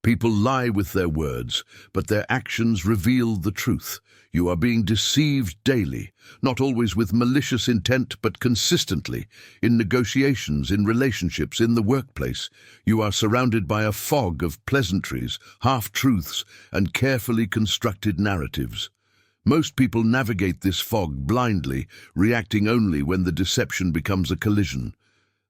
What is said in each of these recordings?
People lie with their words, but their actions reveal the truth. You are being deceived daily, not always with malicious intent, but consistently. In negotiations, in relationships, in the workplace, you are surrounded by a fog of pleasantries, half-truths, and carefully constructed narratives. Most people navigate this fog blindly, reacting only when the deception becomes a collision.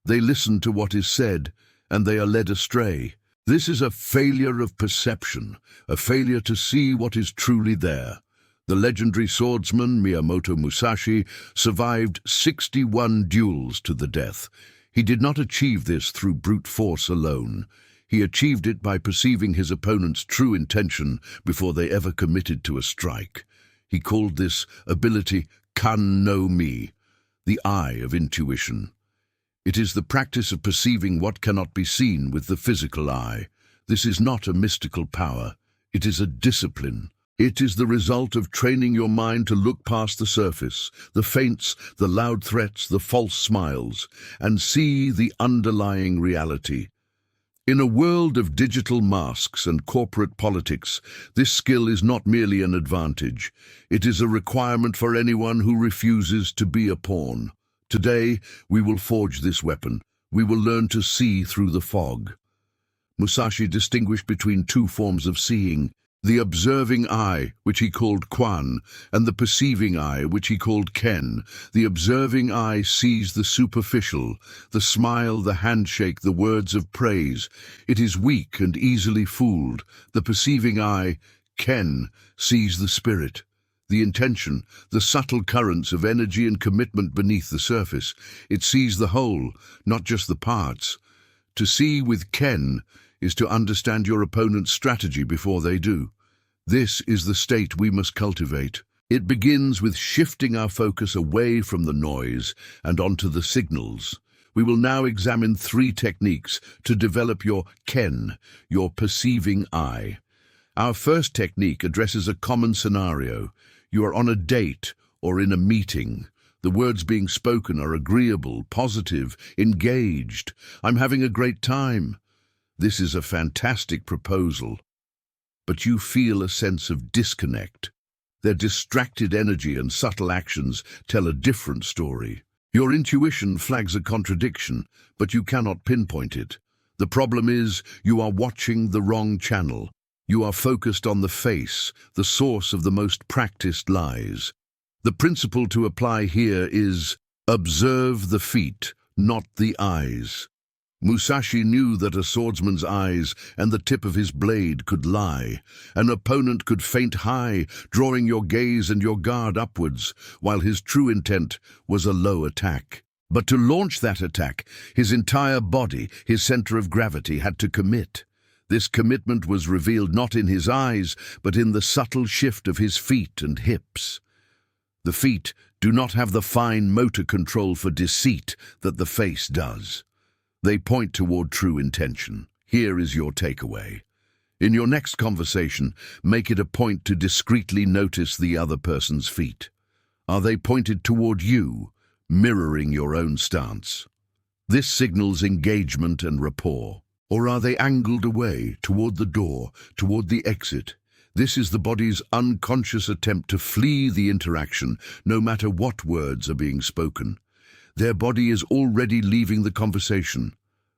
They listen to what is said, and they are led astray. This is a failure of perception, a failure to see what is truly there. The legendary swordsman Miyamoto Musashi survived 61 duels to the death. He did not achieve this through brute force alone. He achieved it by perceiving his opponent's true intention before they ever committed to a strike. He called this ability kan no mi, the eye of intuition. It is the practice of perceiving what cannot be seen with the physical eye. This is not a mystical power. It is a discipline. It is the result of training your mind to look past the surface, the feints, the loud threats, the false smiles, and see the underlying reality. In a world of digital masks and corporate politics, this skill is not merely an advantage. It is a requirement for anyone who refuses to be a pawn. Today, we will forge this weapon. We will learn to see through the fog. Musashi distinguished between two forms of seeing: the observing eye, which he called Quan, and the perceiving eye, which he called Ken. The observing eye sees the superficial, the smile, the handshake, the words of praise. It is weak and easily fooled. The perceiving eye, Ken, sees the spirit, the intention, the subtle currents of energy and commitment beneath the surface. It sees the whole, not just the parts. To see with Ken is to understand your opponent's strategy before they do. This is the state we must cultivate. It begins with shifting our focus away from the noise and onto the signals. We will now examine 3 techniques to develop your Ken, your perceiving eye. Our first technique addresses a common scenario. You are on a date or in a meeting. The words being spoken are agreeable, positive, engaged. I'm having a great time. This is a fantastic proposal. But you feel a sense of disconnect. Their distracted energy and subtle actions tell a different story. Your intuition flags a contradiction, but you cannot pinpoint it. The problem is you are watching the wrong channel. You are focused on the face, the source of the most practiced lies. The principle to apply here is observe the feet, not the eyes. Musashi knew that a swordsman's eyes and the tip of his blade could lie. An opponent could feint high, drawing your gaze and your guard upwards, while his true intent was a low attack. But to launch that attack, his entire body, his center of gravity, had to commit. This commitment was revealed not in his eyes, but in the subtle shift of his feet and hips. The feet do not have the fine motor control for deceit that the face does. They point toward true intention. Here is your takeaway. In your next conversation, make it a point to discreetly notice the other person's feet. Are they pointed toward you, mirroring your own stance? This signals engagement and rapport. Or are they angled away, toward the door, toward the exit? This is the body's unconscious attempt to flee the interaction, no matter what words are being spoken. Their body is already leaving the conversation.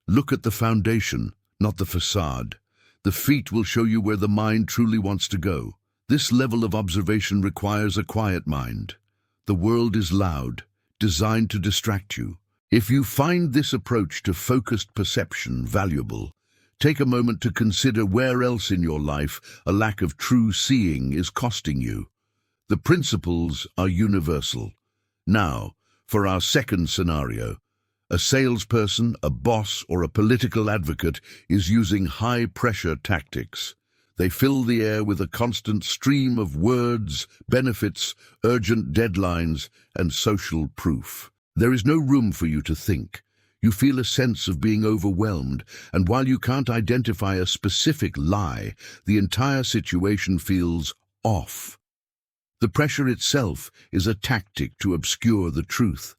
Look at the foundation, not the facade. The feet will show you where the mind truly wants to go. This level of observation requires a quiet mind. The world is loud, designed to distract you. If you find this approach to focused perception valuable, take a moment to consider where else in your life a lack of true seeing is costing you. The principles are universal. Now, for our second scenario, a salesperson, a boss, or a political advocate is using high-pressure tactics. They fill the air with a constant stream of words, benefits, urgent deadlines, and social proof. There is no room for you to think. You feel a sense of being overwhelmed, and while you can't identify a specific lie, the entire situation feels off. The pressure itself is a tactic to obscure the truth.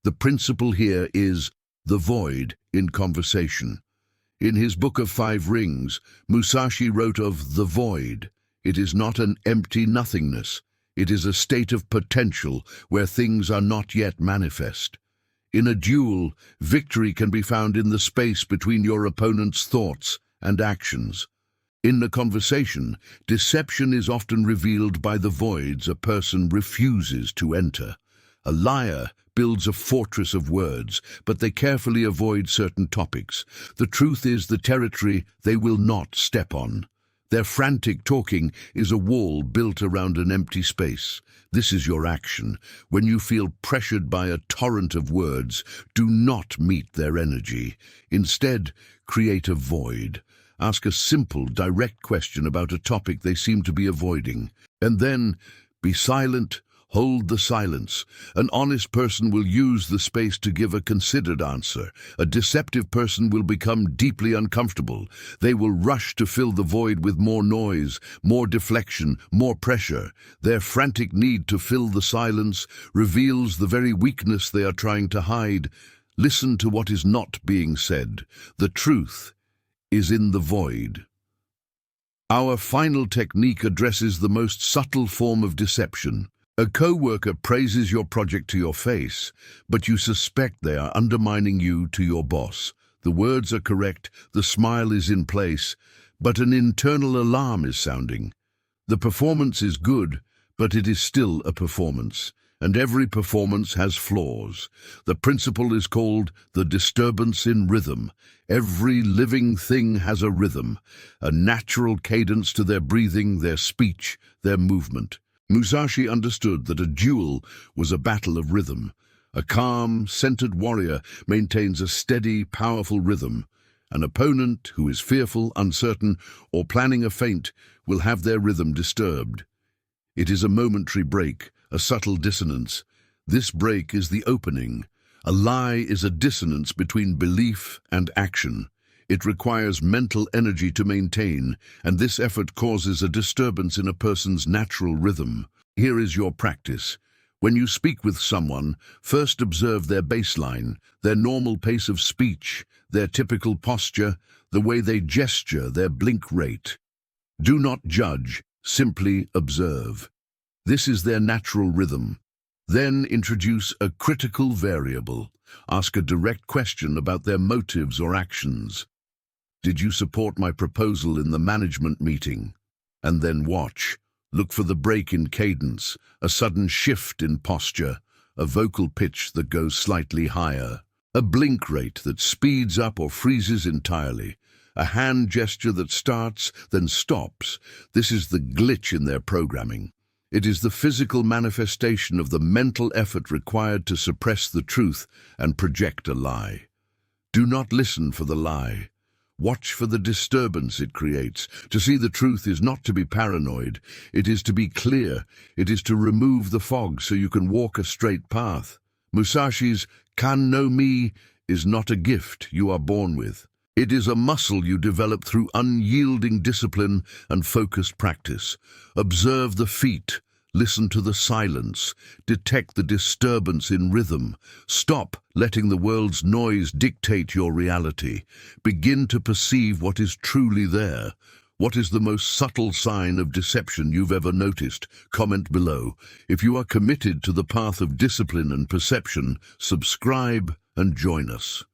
The principle here is the void in conversation. In his Book of Five Rings, Musashi wrote of the void. It is not an empty nothingness. It is a state of potential where things are not yet manifest. In a duel, victory can be found in the space between your opponent's thoughts and actions. In a conversation, deception is often revealed by the voids a person refuses to enter. A liar builds a fortress of words, but they carefully avoid certain topics. The truth is the territory they will not step on. Their frantic talking is a wall built around an empty space. This is your action. When you feel pressured by a torrent of words, do not meet their energy. Instead, create a void. Ask a simple, direct question about a topic they seem to be avoiding. And then, be silent. Hold the silence. An honest person will use the space to give a considered answer. A deceptive person will become deeply uncomfortable. They will rush to fill the void with more noise, more deflection, more pressure. Their frantic need to fill the silence reveals the very weakness they are trying to hide. Listen to what is not being said. The truth is in the void. Our final technique addresses the most subtle form of deception. A co-worker praises your project to your face, but you suspect they are undermining you to your boss. The words are correct, the smile is in place, but an internal alarm is sounding. The performance is good, but it is still a performance, and every performance has flaws. The principle is called the disturbance in rhythm. Every living thing has a rhythm, a natural cadence to their breathing, their speech, their movement. Musashi understood that a duel was a battle of rhythm. A calm, centered warrior maintains a steady, powerful rhythm. An opponent who is fearful, uncertain, or planning a feint will have their rhythm disturbed. It is a momentary break, a subtle dissonance. This break is the opening. A lie is a dissonance between belief and action. It requires mental energy to maintain, and this effort causes a disturbance in a person's natural rhythm. Here is your practice. When you speak with someone, first observe their baseline, their normal pace of speech, their typical posture, the way they gesture, their blink rate. Do not judge, simply observe. This is their natural rhythm. Then introduce a critical variable. Ask a direct question about their motives or actions. Did you support my proposal in the management meeting? And then watch. Look for the break in cadence, a sudden shift in posture, a vocal pitch that goes slightly higher, a blink rate that speeds up or freezes entirely, a hand gesture that starts, then stops. This is the glitch in their programming. It is the physical manifestation of the mental effort required to suppress the truth and project a lie. Do not listen for the lie. Watch for the disturbance it creates. To see the truth is not to be paranoid. It is to be clear. It is to remove the fog so you can walk a straight path. Musashi's kan no mi is not a gift you are born with. It is a muscle you develop through unyielding discipline and focused practice. Observe the feet. Listen to the silence. Detect the disturbance in rhythm. Stop letting the world's noise dictate your reality. Begin to perceive what is truly there. What is the most subtle sign of deception you've ever noticed? Comment below. If you are committed to the path of discipline and perception, subscribe and join us.